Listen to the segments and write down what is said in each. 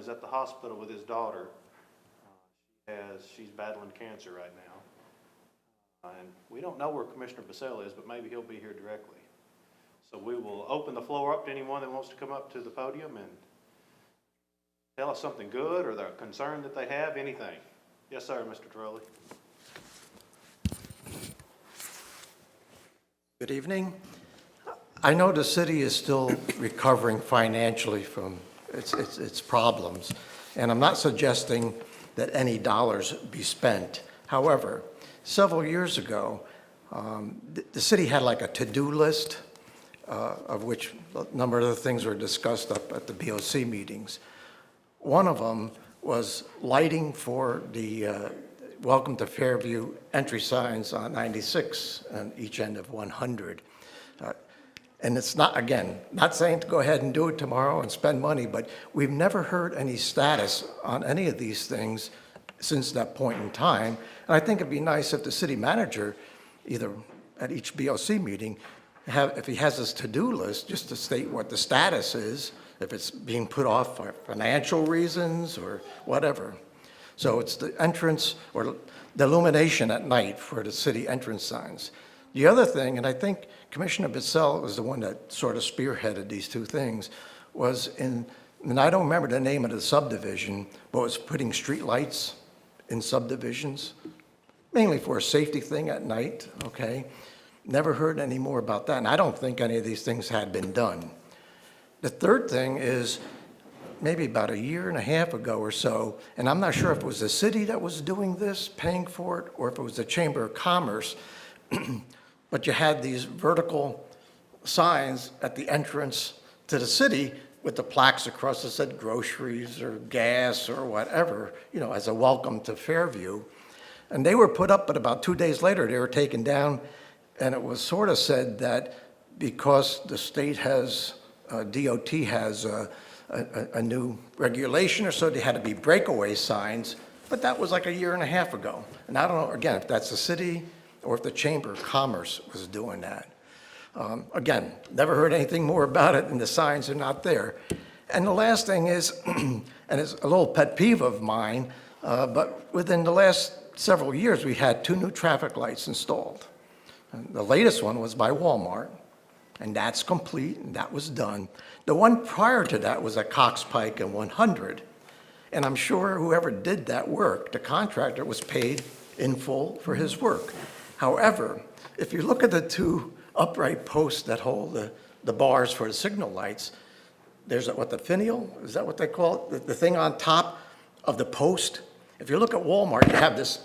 is at the hospital with his daughter. She's battling cancer right now. And we don't know where Commissioner Basell is, but maybe he'll be here directly. So we will open the floor up to anyone that wants to come up to the podium and tell us something good or the concern that they have, anything. Yes, sir, Mr. Trolley. Good evening. I know the city is still recovering financially from its problems, and I'm not suggesting that any dollars be spent. However, several years ago, the city had like a to-do list of which a number of the things were discussed up at the BOC meetings. One of them was lighting for the Welcome to Fairview entry signs on 96 and each end of 100. And it's not, again, not saying to go ahead and do it tomorrow and spend money, but we've never heard any status on any of these things since that point in time. And I think it'd be nice if the city manager, either at each BOC meeting, if he has his to-do list, just to state what the status is, if it's being put off for financial reasons or whatever. So it's the entrance or the illumination at night for the city entrance signs. The other thing, and I think Commissioner Basell was the one that sort of spearheaded these two things, was and I don't remember the name of the subdivision, but was putting street lights in subdivisions, mainly for a safety thing at night, okay? Never heard any more about that, and I don't think any of these things had been done. The third thing is maybe about a year and a half ago or so, and I'm not sure if it was the city that was doing this, paying for it, or if it was the Chamber of Commerce, but you had these vertical signs at the entrance to the city with the plaques across that said groceries or gas or whatever, you know, as a welcome to Fairview. And they were put up, but about 2 days later, they were taken down, and it was sort of said that because the state has, DOT has a new regulation or so, they had to be breakaway signs, but that was like a year and a half ago. And I don't know, again, if that's the city or if the Chamber of Commerce was doing that. Again, never heard anything more about it, and the signs are not there. And the last thing is, and it's a little pet peeve of mine, but within the last several years, we had 2 new traffic lights installed. And the latest one was by Walmart, and that's complete, and that was done. The one prior to that was at Cox Pike and 100. And I'm sure whoever did that work, the contractor, was paid in full for his work. However, if you look at the 2 upright posts that hold the bars for the signal lights, there's what, the finial, is that what they call it? The thing on top of the post. If you look at Walmart, you have this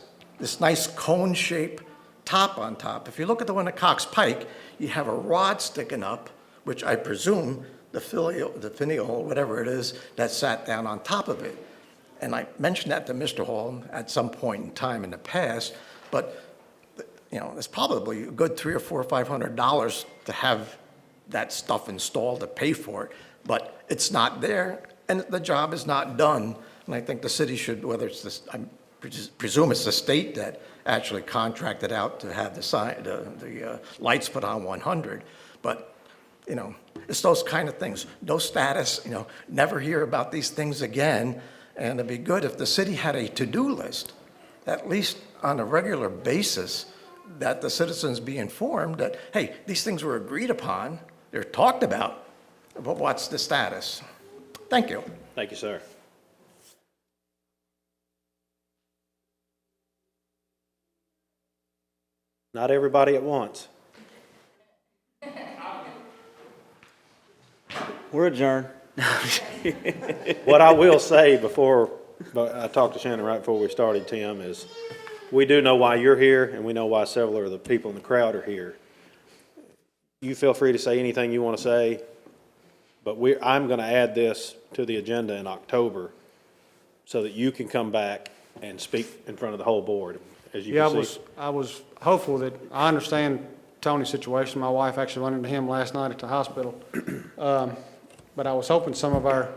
nice cone-shaped top on top. If you look at the one at Cox Pike, you have a rod sticking up, which I presume the finial, whatever it is, that sat down on top of it. And I mentioned that to Mr. Hall at some point in time in the past, but you know, it's probably a good $300 or $400 or $500 to have that stuff installed to pay for it, but it's not there, and the job is not done. And I think the city should, whether it's this, I presume it's the state that actually contracted out to have the lights put on 100, but you know, it's those kind of things. No status, you know, never hear about these things again. And it'd be good if the city had a to-do list, at least on a regular basis, that the citizens be informed that, hey, these things were agreed upon, they're talked about, but what's the status? Thank you. Thank you, sir. Not everybody at once. We're adjourned. What I will say before, but I talked to Shannon right before we started, Tim, is we do know why you're here, and we know why several of the people in the crowd are here. You feel free to say anything you want to say, but I'm going to add this to the agenda in October so that you can come back and speak in front of the whole board, as you can see. I was hopeful that, I understand Tony's situation. My wife actually went into him last night at the hospital. But I was hoping some of our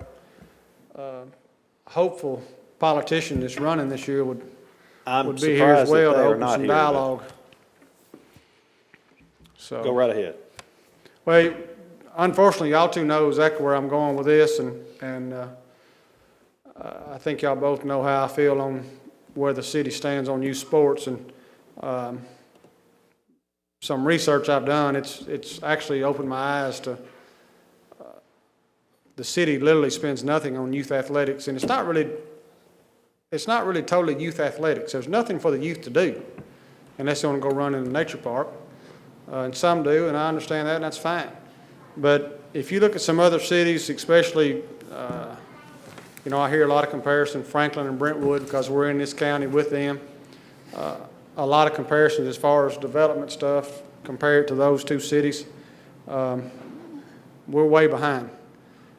hopeful politician that's running this year would be here as well to open some dialogue. So Go right ahead. Well, unfortunately, y'all two know exactly where I'm going with this, and I think y'all both know how I feel on where the city stands on youth sports, and some research I've done, it's actually opened my eyes to the city literally spends nothing on youth athletics, and it's not really totally youth athletics. There's nothing for the youth to do unless they want to go run in the nature park, and some do, and I understand that, and that's fine. But if you look at some other cities, especially, I hear a lot of comparison, Franklin and Brentwood, because we're in this county with them. A lot of comparisons as far as development stuff compared to those two cities. We're way behind.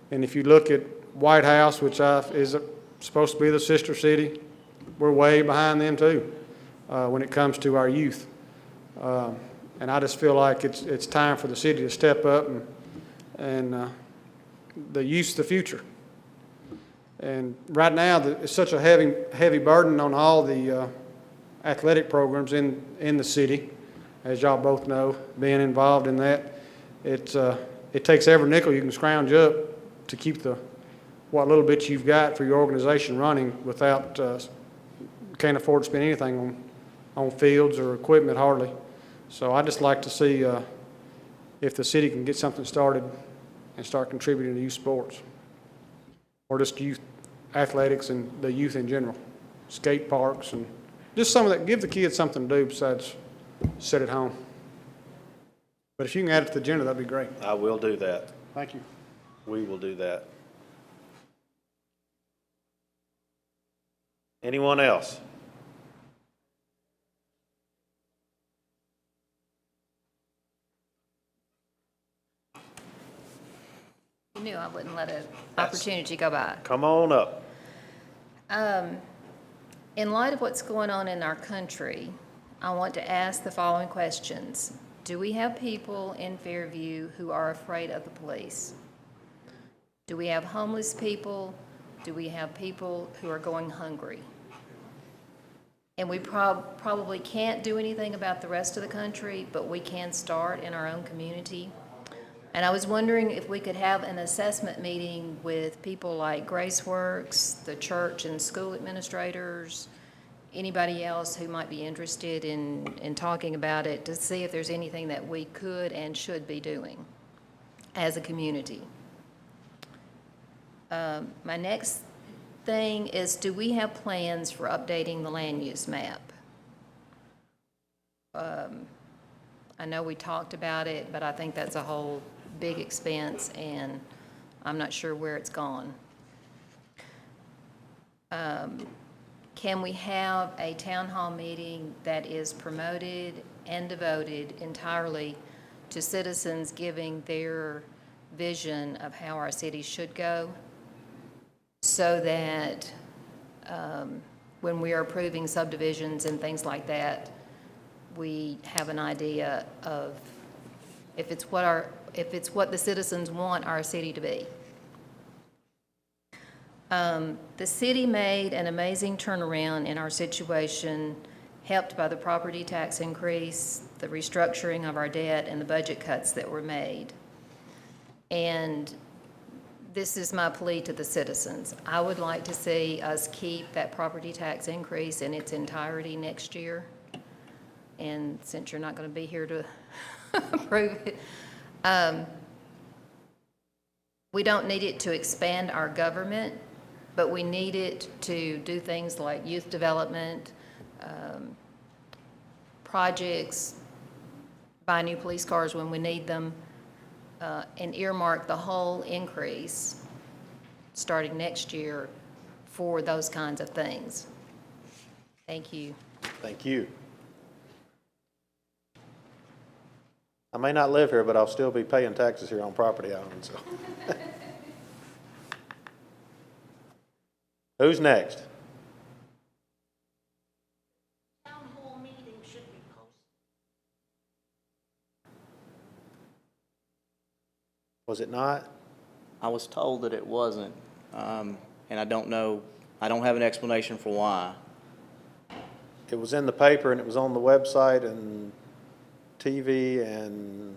And if you look at White House, which is supposed to be the sister city, we're way behind them too when it comes to our youth. And I just feel like it's time for the city to step up, and the youth's the future. And right now, it's such a heavy burden on all the athletic programs in the city, as y'all both know, being involved in that. It takes every nickel you can scrounge up to keep what little bit you've got for your organization running without, can't afford to spend anything on fields or equipment hardly. So I'd just like to see if the city can get something started and start contributing to youth sports, or just youth athletics and the youth in general, skate parks, and just some of that, give the kids something to do besides sit at home. But if you can add it to the agenda, that'd be great. I will do that. Thank you. We will do that. Anyone else? You knew I wouldn't let an opportunity go by. Come on up. In light of what's going on in our country, I want to ask the following questions. Do we have people in Fairview who are afraid of the police? Do we have homeless people? Do we have people who are going hungry? And we probably can't do anything about the rest of the country, but we can start in our own community. And I was wondering if we could have an assessment meeting with people like GraceWorks, the church and school administrators, anybody else who might be interested in talking about it, to see if there's anything that we could and should be doing as a community. My next thing is, do we have plans for updating the land use map? I know we talked about it, but I think that's a whole big expense, and I'm not sure where it's gone. Can we have a town hall meeting that is promoted and devoted entirely to citizens giving their vision of how our city should go, so that when we are approving subdivisions and things like that, we have an idea of if it's what the citizens want our city to be. The city made an amazing turnaround in our situation, helped by the property tax increase, the restructuring of our debt, and the budget cuts that were made. And this is my plea to the citizens. I would like to see us keep that property tax increase in its entirety next year. And since you're not going to be here to approve it, we don't need it to expand our government, but we need it to do things like youth development, projects, buy new police cars when we need them, and earmark the whole increase starting next year for those kinds of things. Thank you. Thank you. I may not live here, but I'll still be paying taxes here on property I own, so. Who's next? Town hall meeting should be posted. Was it not? I was told that it wasn't, and I don't know, I don't have an explanation for why. It was in the paper and it was on the website and TV, and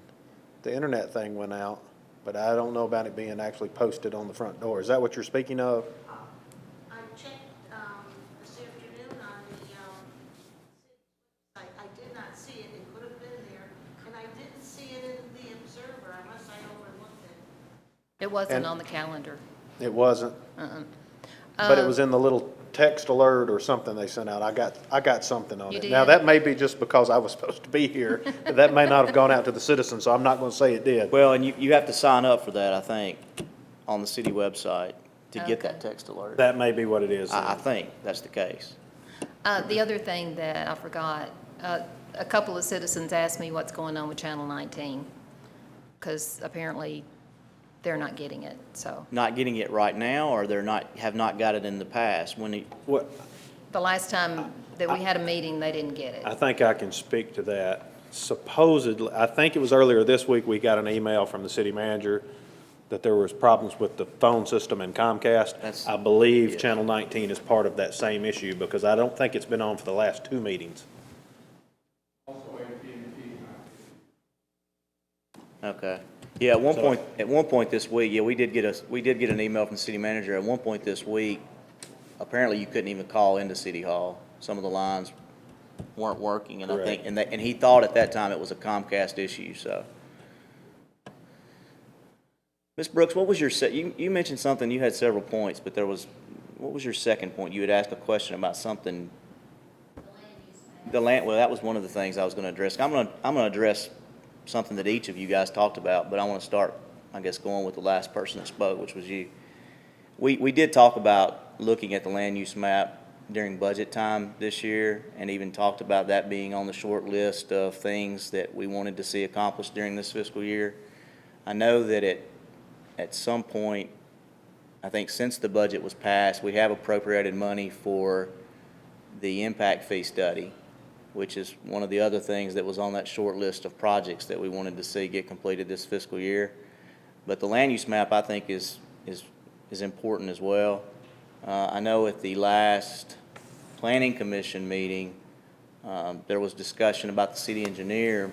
the internet thing went out, but I don't know about it being actually posted on the front door. Is that what you're speaking of? I'm It wasn't And- on the calendar. It wasn't? But it was in the little text alert or something they sent out. I got something on You it. Now, did? that may be just because I was supposed to be here. That may not have gone out to the citizens, so I'm not gonna say it did. Well, and you have to sign up for that, I think, on the city website to get that Okay. text alert. That may be what it is. I then. think that's the case. The other thing that I forgot, a couple of citizens asked me what's going on with Channel 19, because apparently they're not getting it, so. Not getting it right now, or have not got it in the past? What, The last time that we had a meeting, they didn't get it. I think I can speak to that. Supposedly, I think it was earlier this week, we got an email from the city manager that there was problems with the phone system and Comcast. That's- I believe yeah. Channel 19 is part of that same issue, because I don't think it's been on for the last 2 meetings. Okay. Yeah, at one point this week, yeah, we did get an email from the city manager. At one point this week, apparently you couldn't even call into City Hall. Some of the lines weren't working, and I think, Correct. and he thought at that time it was a Comcast issue, so. Ms. Brooks, what was your you mentioned something, you had several points, but what was your second point? You had asked a question about something. Well, that was one of the things I was gonna address. I'm gonna address something that each of you guys talked about, but I want to start, I guess, going with the last person that spoke, which was you. We did talk about looking at the land use map during budget time this year, and even talked about that being on the short list of things that we wanted to see accomplished during this fiscal year. I know that at some point, I think since the budget was passed, we have appropriated money for the impact fee study, which is one of the other things that was on that short list of projects that we wanted to see get completed this fiscal year. But the land use map, I think, is important as well. I know at the last Planning Commission meeting, there was discussion about the city engineer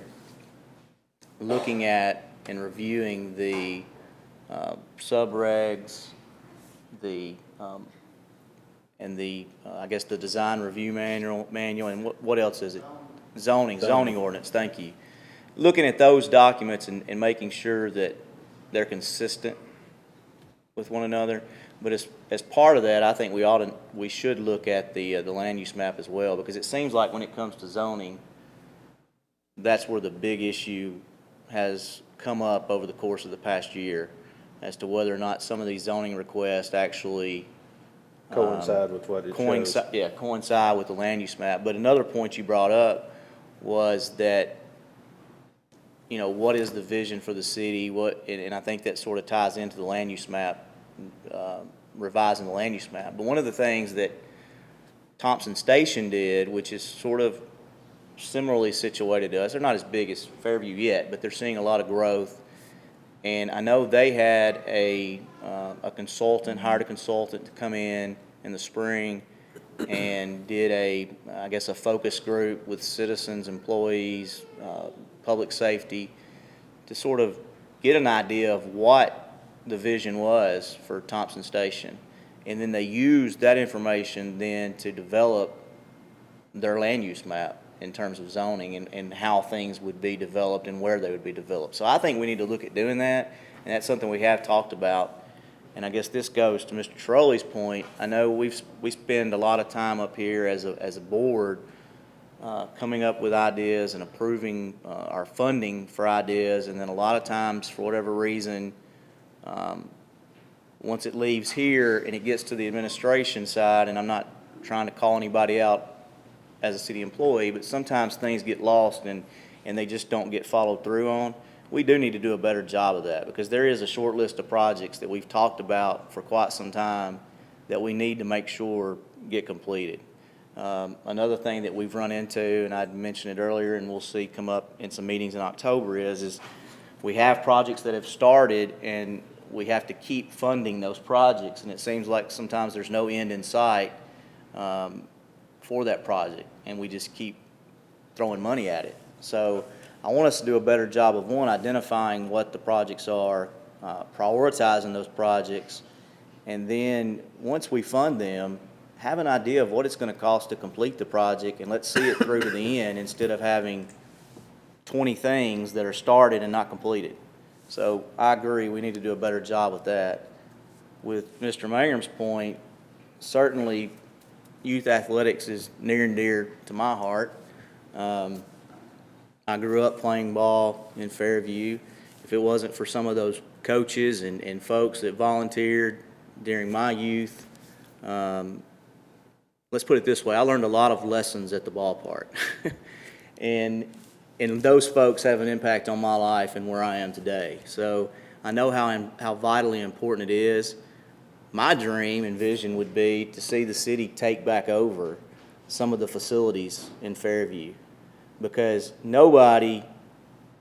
looking at and reviewing the subregs, and I guess the design review manual, and what else is it? Zoning ordinance, thank you. Looking at those documents and making sure that they're consistent with one another. But as part of that, I think we should look at the land use map as well, because it seems like when it comes to zoning, that's where the big issue has come up over the course of the past year, as to whether or not some of these zoning requests actually Coincide with what it shows. coincide with the land use map. But another point you brought up was that, what is the vision for the city? And I think that sort of ties into the land use map, revising the land use map. But one of the things that Thompson Station did, which is sort of similarly situated to us, they're not as big as Fairview yet, but they're seeing a lot of growth. And I know they had hired a consultant to come in the spring and did a focus group with citizens, employees, public safety, to sort of get an idea of what the vision was for Thompson Station. And then they used that information then to develop their land use map in terms of zoning and how things would be developed and where they would be developed. So I think we need to look at doing that, and that's something we have talked about. And I guess this goes to Mr. Trolley's point. I know we spend a lot of time up here as a board coming up with ideas and approving our funding for ideas, and then a lot of times, for whatever reason, once it leaves here and it gets to the administration side, and I'm not trying to call anybody out as a city employee, but sometimes things get lost and they just don't get followed through on. We do need to do a better job of that, because there is a short list of projects that we've talked about for quite some time that we need to make sure get completed. Another thing that we've run into, and I'd mentioned it earlier and we'll see come up in some meetings in October, is we have projects that have started and we have to keep funding those projects, and it seems like sometimes there's no end in sight for that project, and we just keep throwing money at it. So I want us to do a better job of, one, identifying what the projects are, prioritizing those projects, and then once we fund them, have an idea of what it's going to cost to complete the project, and let's see it through to the end instead of having 20 things that are started and not completed. So I agree, we need to do a better job with that. With Mr. Mangum's point, certainly youth athletics is near and dear to my heart. I grew up playing ball in Fairview. If it wasn't for some of those coaches and folks that volunteered during my youth, let's put it this way, I learned a lot of lessons at the ballpark. And those folks have an impact on my life and where I am today. So I know how vitally important it is. My dream and vision would be to see the city take back over some of the facilities in Fairview, because nobody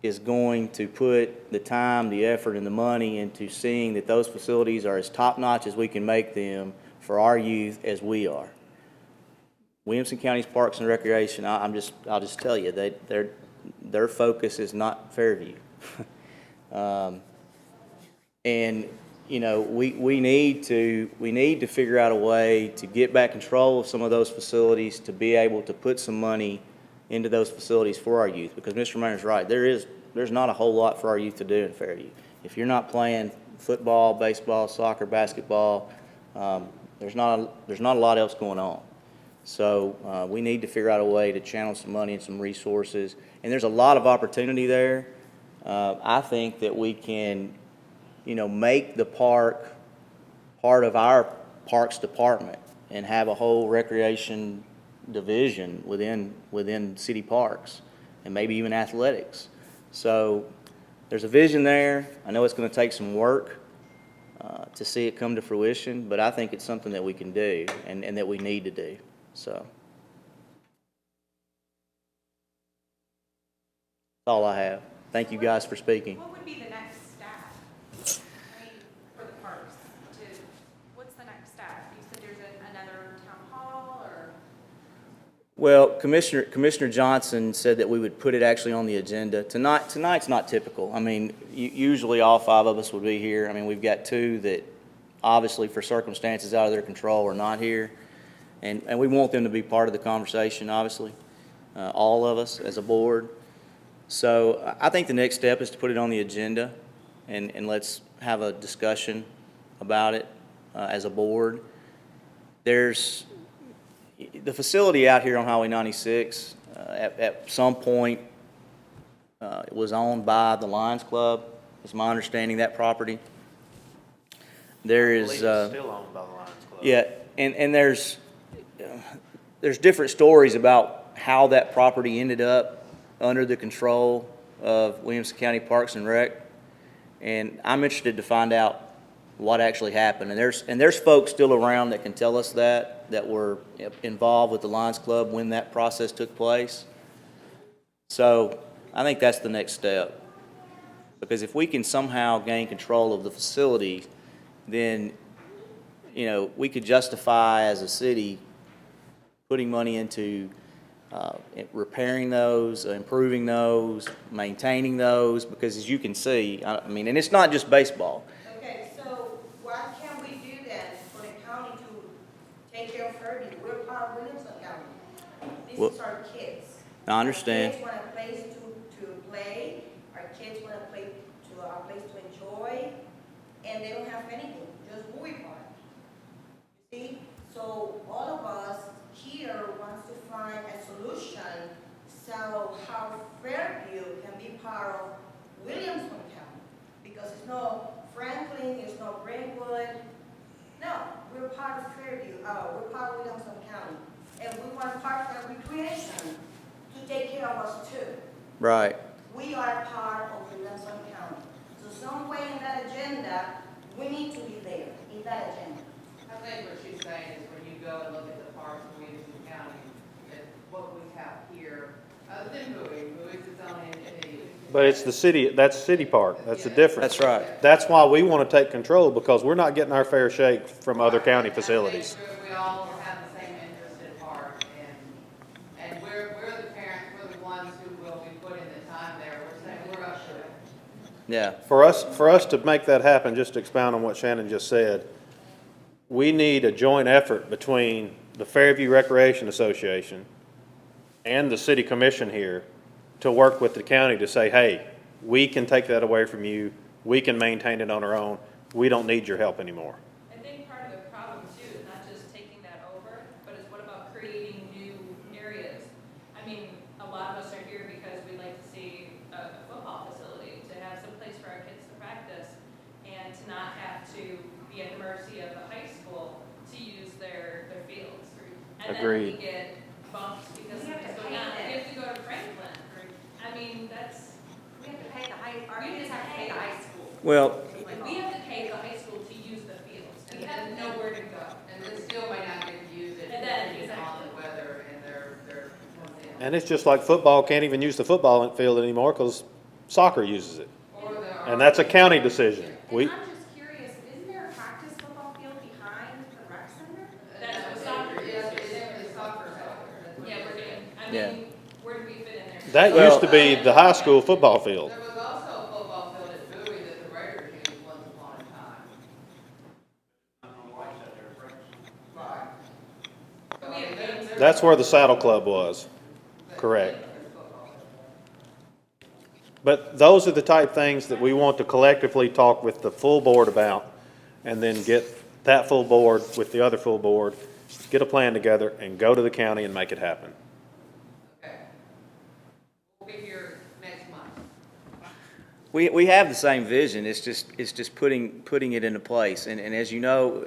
is going to put the time, the effort, and the money into seeing that those facilities are as top-notch as we can make them for our youth as we are. Williamson County's Parks and Recreation, I'll just tell you, their focus is not Fairview. And you know, we need to figure out a way to get back control of some of those facilities, to be able to put some money into those facilities for our youth, because Mr. Mayor's right, there's not a whole lot for our youth to do in Fairview. If you're not playing football, baseball, soccer, basketball, there's not a lot else going on. So we need to figure out a way to channel some money and some resources, and there's a lot of opportunity there. I think that we can, make the park part of our parks department and have a whole recreation division within city parks, and maybe even athletics. So there's a vision there. I know it's going to take some work to see it come to fruition, but I think it's something that we can do and that we need to do. So that's all I have. Thank you guys for speaking. What would be the next step, for the parks? What's the next step? You said there's another town hall, or? Well, Commissioner Johnson said that we would put it actually on the agenda. Tonight's not typical. I mean, usually all five of us would be here. I mean, we've got two that obviously for circumstances out of their control are not here. And we want them to be part of the conversation, obviously, all of us as a board. So I think the next step is to put it on the agenda and let's have a discussion about it as a board. There's the facility out here on Highway 96, at some point, it was owned by the Lions Club. It's my understanding, that property. There is. It's still owned by the Lions Club. Yeah, and there's different stories about how that property ended up under the control of Williamson County Parks and Rec, and I'm interested to find out what actually happened. And there's folks still around that can tell us that were involved with the Lions Club when that process took place. So I think that's the next step, because if we can somehow gain control of the facility, then we could justify as a city putting money into repairing those, improving those, maintaining those, because as you can see, I mean, and it's not just baseball. Okay, so what can we do then for the county to take care of Fairview? We're part of Williamson County. Well, This is our kids. I understand. Our kids want a place to play, our kids want a place to enjoy, and they don't have anything, just movie park. You see? So all of us here wants to find a solution so how Fairview can be part of Williamson County. Because it's no Franklin, it's no Brentwood. No, we're part of Fairview, we're part of Williamson County. And we want Parks and Recreation to take care of us too. Right. We are part of Williamson County. So some way in that agenda, we need to be there, in that agenda. I think what she's saying is when you go and look at the parks in Williamson County, that what we have here, other than Bowie's its own entity. But it's the city, that's city park, that's the difference. That's right. That's why we want to take control, because we're not getting our fair shake from other county facilities. I think we all have the same interest in parks, and we're the parents, we're the ones who will be putting the time there. We're saying we're up to it. Yeah. For us to make that happen, just to expound on what Shannon just said, we need a joint effort between the Fairview Recreation Association and the city commission here to work with the county to say, hey, we can take that away from you. We can maintain it on our own. We don't need your help anymore. I think part of the problem too is not just taking that over, but is what about creating new areas? I mean, a lot of us are here because we like to see a football facility, to have some place for our kids to practice, and to not have to be at the mercy of the high school to use their fields. And then Agreed. we get bumps because We have to something's going pay on. them. We have to go to Franklin. I mean, that's, We have to pay the high, our kids have to pay the high school. Well, we have to pay the high school to use the fields. We have nowhere to go. And they still may not get to use it And then, depending on exactly. the weather and their comes in. And it's just like football can't even use the football field anymore because soccer uses it. Or the- And that's a county decision. And We, I'm just curious, isn't there a practice football field behind the rec center? That's what soccer is. Yes, it's soccer. That's what Yeah, it we're is. getting, Yeah. I mean, where do we fit in there? that Well- used to be the high school football field. There was also a football field at Bowie that the Raiders used once upon a time. Right. So, I mean, they're- That's where the Saddle Club was. Correct. But those are the type things that we want to collectively talk with the full board about, and then get that full board with the other full board, get a plan together, and go to the county and make it happen. Okay. We'll be here next month. we have the same vision, it's just putting it into place. And as you know,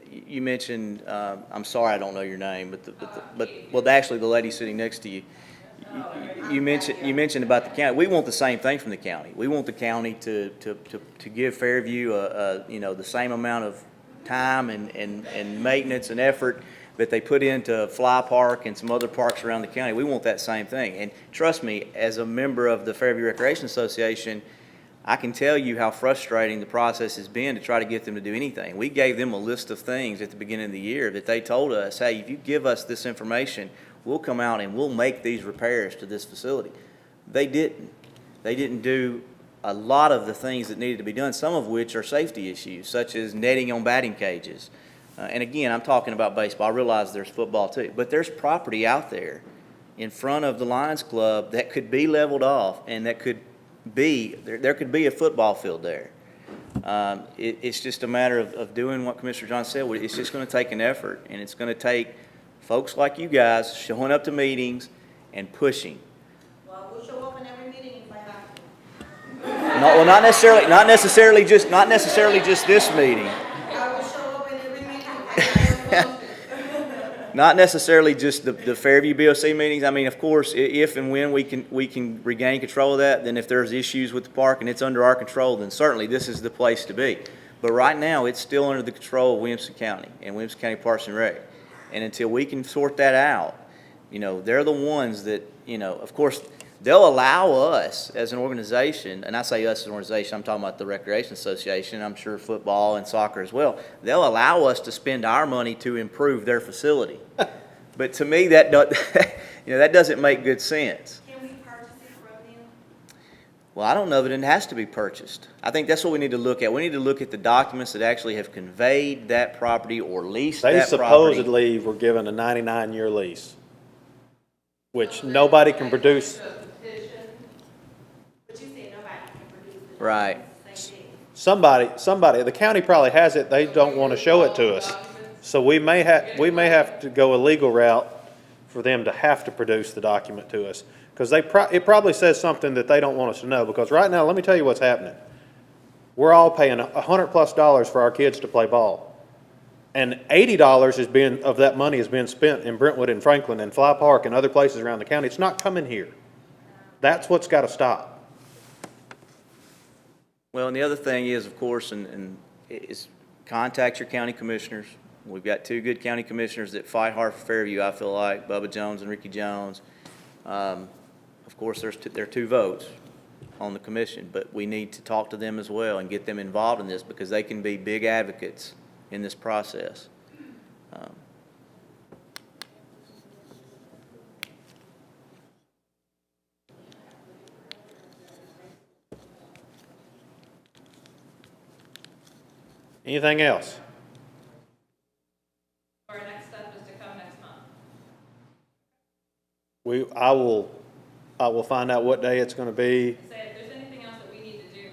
you mentioned, I'm sorry I don't know your name, well, actually, the lady sitting next to you, you mentioned about the county. We want the same thing from the county. We want the county to give Fairview the same amount of time and maintenance and effort that they put into Fly Park and some other parks around the county. We want that same thing. And trust me, as a member of the Fairview Recreation Association, I can tell you how frustrating the process has been to try to get them to do anything. We gave them a list of things at the beginning of the year that they told us, hey, if you give us this information, we'll come out and we'll make these repairs to this facility. They didn't. They didn't do a lot of the things that needed to be done, some of which are safety issues, such as netting on batting cages. And again, I'm talking about baseball. I realize there's football too, but there's property out there in front of the Lions Club that could be leveled off, and that could be, there could be a football field there. It's just a matter of doing what Commissioner John said. It's just going to take an effort, and it's going to take folks like you guys showing up to meetings and pushing. Well, we'll show up in every meeting if I have to. Not necessarily just this meeting. I will show up in every meeting if I have to. Not necessarily just the Fairview BOC meetings. I mean, of course, if and when we can regain control of that, then if there's issues with the park and it's under our control, then certainly this is the place to be. But right now, it's still under the control of Williamson County and Williamson County Parks and Rec. And until we can sort that out, they're the ones that, of course, they'll allow us as an organization, and I say us as an organization, I'm talking about the Recreation Association, I'm sure football and soccer as well. They'll allow us to spend our money to improve their facility. But to me, that doesn't make good sense. Can we purchase it from them? Well, I don't know that it has to be purchased. I think that's what we need to look at. We need to look at the documents that actually have conveyed that property or leased They that property. supposedly were given a 99-year lease, which nobody can produce. But you said nobody can produce it. Right. Same thing. Somebody, the county probably has it, they don't want to show it to us. So we may have to go a legal route for them to have to produce the document to us. Because it probably says something that they don't want us to know. Because right now, let me tell you what's happening. We're all paying $100+ for our kids to play ball. And $80 of that money is being spent in Brentwood and Franklin and Fly Park and other places around the county. It's not coming here. That's what's got to stop. Well, and the other thing is, of course, and is contact your county commissioners. We've got two good county commissioners that fight hard for Fairview, I feel like, Bubba Jones and Ricky Jones. Of course, there are two votes on the commission, but we need to talk to them as well and get them involved in this because they can be big advocates in this process. Anything else? Our next step is to come next month. I will find out what day it's going to be. Say, if there's anything else that we need to do,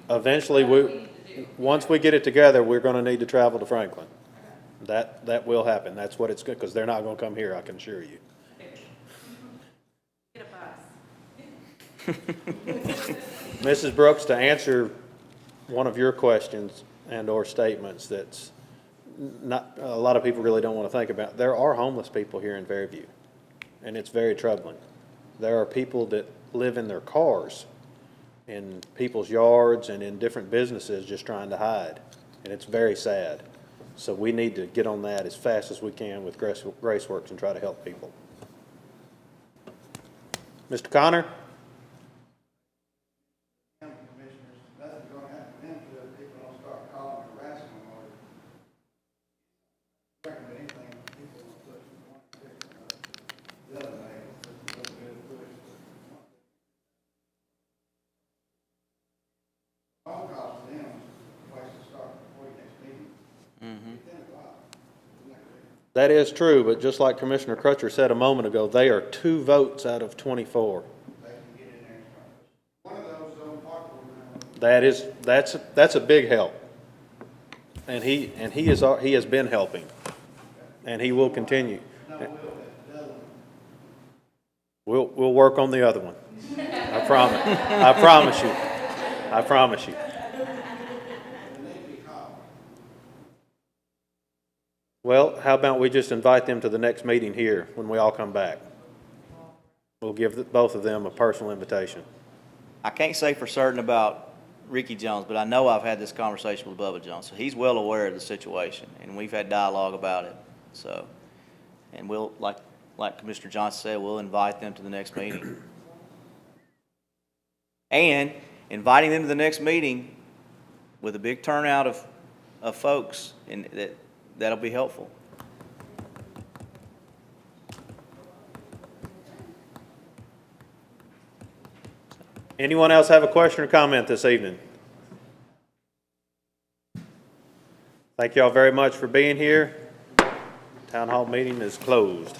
Eventually, That's what we need to do. once we get it together, we're gonna need to travel to Franklin. That will happen. That's what it's good, because they're not gonna come here, I can assure you. Get a bus. Mrs. Brooks, to answer one of your questions and/or statements that's not, a lot of people really don't want to think about, there are homeless people here in Fairview, and it's very troubling. There are people that live in their cars, in people's yards and in different businesses just trying to hide, and it's very sad. So we need to get on that as fast as we can with GraceWorks and try to help people. Mr. Connor? Commissioners, nothing's gonna happen to them until people don't start calling and harassing them or recommend anything, people will push from one stick to the other way, it's a little bit of push. Phone calls to them, place to start before your next meeting. 10 o'clock. Isn't that correct? That is true, but just like Commissioner Crutcher said a moment ago, they are 2 votes out of 24. They can get in there and start. One of those on Parkville now. That's a big help. And he has been helping, and he will continue. No, will, the other one. We'll work on the other one. I promise. I promise you. I promise you. Well, how about we just invite them to the next meeting here when we all come back? We'll give both of them a personal invitation. I can't say for certain about Ricky Jones, but I know I've had this conversation with Bubba Jones, so he's well aware of the situation, and we've had dialogue about it, so. And we'll, like Commissioner Johnson said, we'll invite them to the next meeting. And inviting them to the next meeting with a big turnout of folks, and that'll be helpful. Anyone else have a question or comment this evening? Thank you all very much for being here. Town hall meeting is closed.